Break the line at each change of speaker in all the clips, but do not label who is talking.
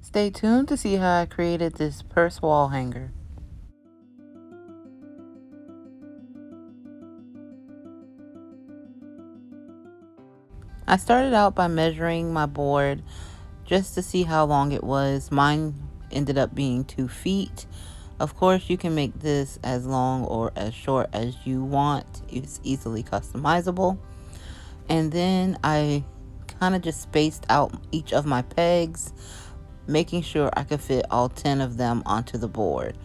Stay tuned to see how I created this purse wall hanger. I started out by measuring my board just to see how long it was. Mine ended up being 2 feet. Of course, you can make this as long or as short as you want. It's easily customizable. And then I kind of just spaced out each of my pegs, making sure I could fit all 10 of them onto the board.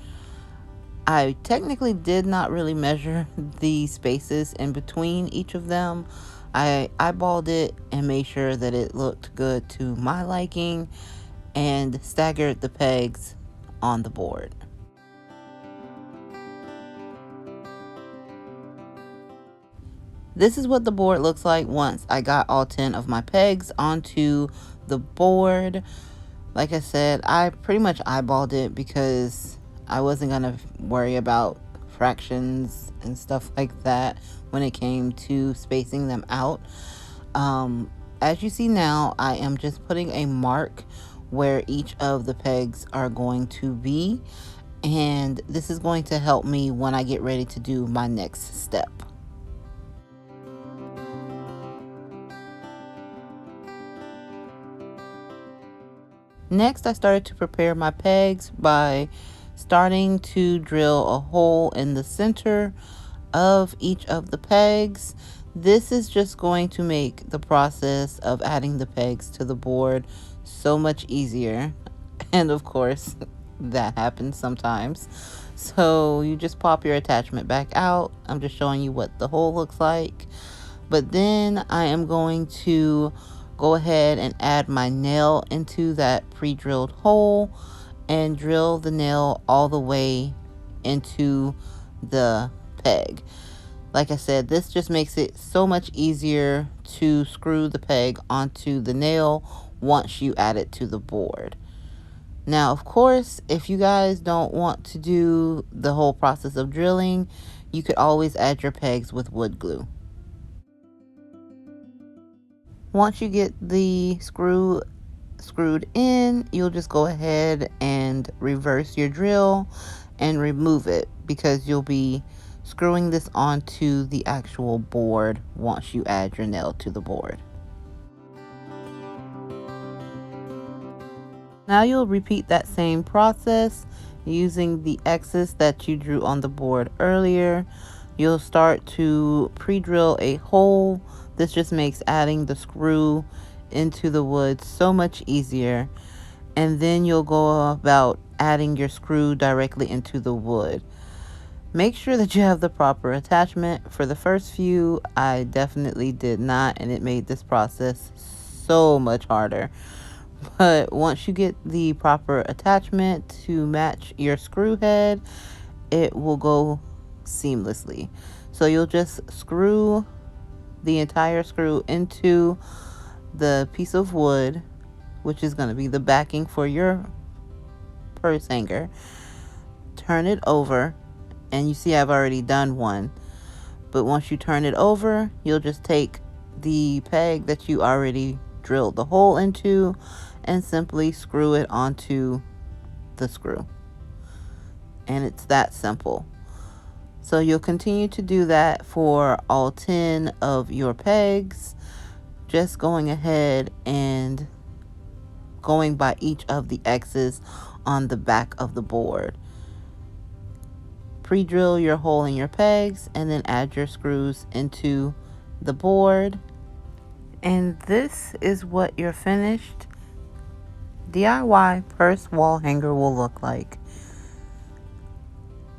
I technically did not really measure the spaces in between each of them. I eyeballed it and made sure that it looked good to my liking and staggered the pegs on the board. This is what the board looks like once I got all 10 of my pegs onto the board. Like I said, I pretty much eyeballed it because I wasn't going to worry about fractions and stuff like that when it came to spacing them out. As you see now, I am just putting a mark where each of the pegs are going to be, and this is going to help me when I get ready to do my next step. Next, I started to prepare my pegs by starting to drill a hole in the center of each of the pegs. This is just going to make the process of adding the pegs to the board so much easier. And of course, that happens sometimes. So you just pop your attachment back out. I'm just showing you what the hole looks like. But then I am going to go ahead and add my nail into that pre-drilled hole and drill the nail all the way into the peg. Like I said, this just makes it so much easier to screw the peg onto the nail once you add it to the board. Now, of course, if you guys don't want to do the whole process of drilling, you could always add your pegs with wood glue. Once you get the screw screwed in, you'll just go ahead and reverse your drill and remove it, because you'll be screwing this onto the actual board once you add your nail to the board. Now you'll repeat that same process using the X's that you drew on the board earlier. You'll start to pre-drill a hole. This just makes adding the screw into the wood so much easier. And then you'll go about adding your screw directly into the wood. Make sure that you have the proper attachment. For the first few, I definitely did not, and it made this process so much harder. But once you get the proper attachment to match your screw head, it will go seamlessly. So you'll just screw the entire screw into the piece of wood, which is going to be the backing for your purse hanger. Turn it over, and you see I've already done one. But once you turn it over, you'll just take the peg that you already drilled the hole into and simply screw it onto the screw. And it's that simple. So you'll continue to do that for all 10 of your pegs, just going ahead and going by each of the X's on the back of the board. Pre-drill your hole in your pegs and then add your screws into the board. And this is what your finished DIY purse wall hanger will look like.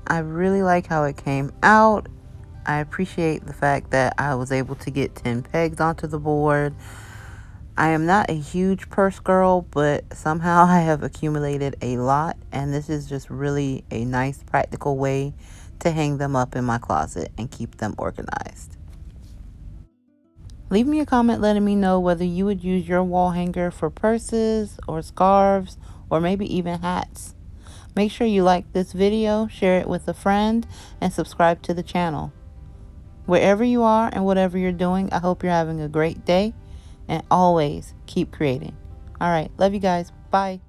I really like how it came out. I appreciate the fact that I was able to get 10 pegs onto the board. I am not a huge purse girl, but somehow I have accumulated a lot, and this is just really a nice practical way to hang them up in my closet and keep them organized. Leave me a comment letting me know whether you would use your wall hanger for purses or scarves or maybe even hats. Make sure you like this video, share it with a friend, and subscribe to the channel. Wherever you are and whatever you're doing, I hope you're having a great day, and always keep creating. All right, love you guys. Bye.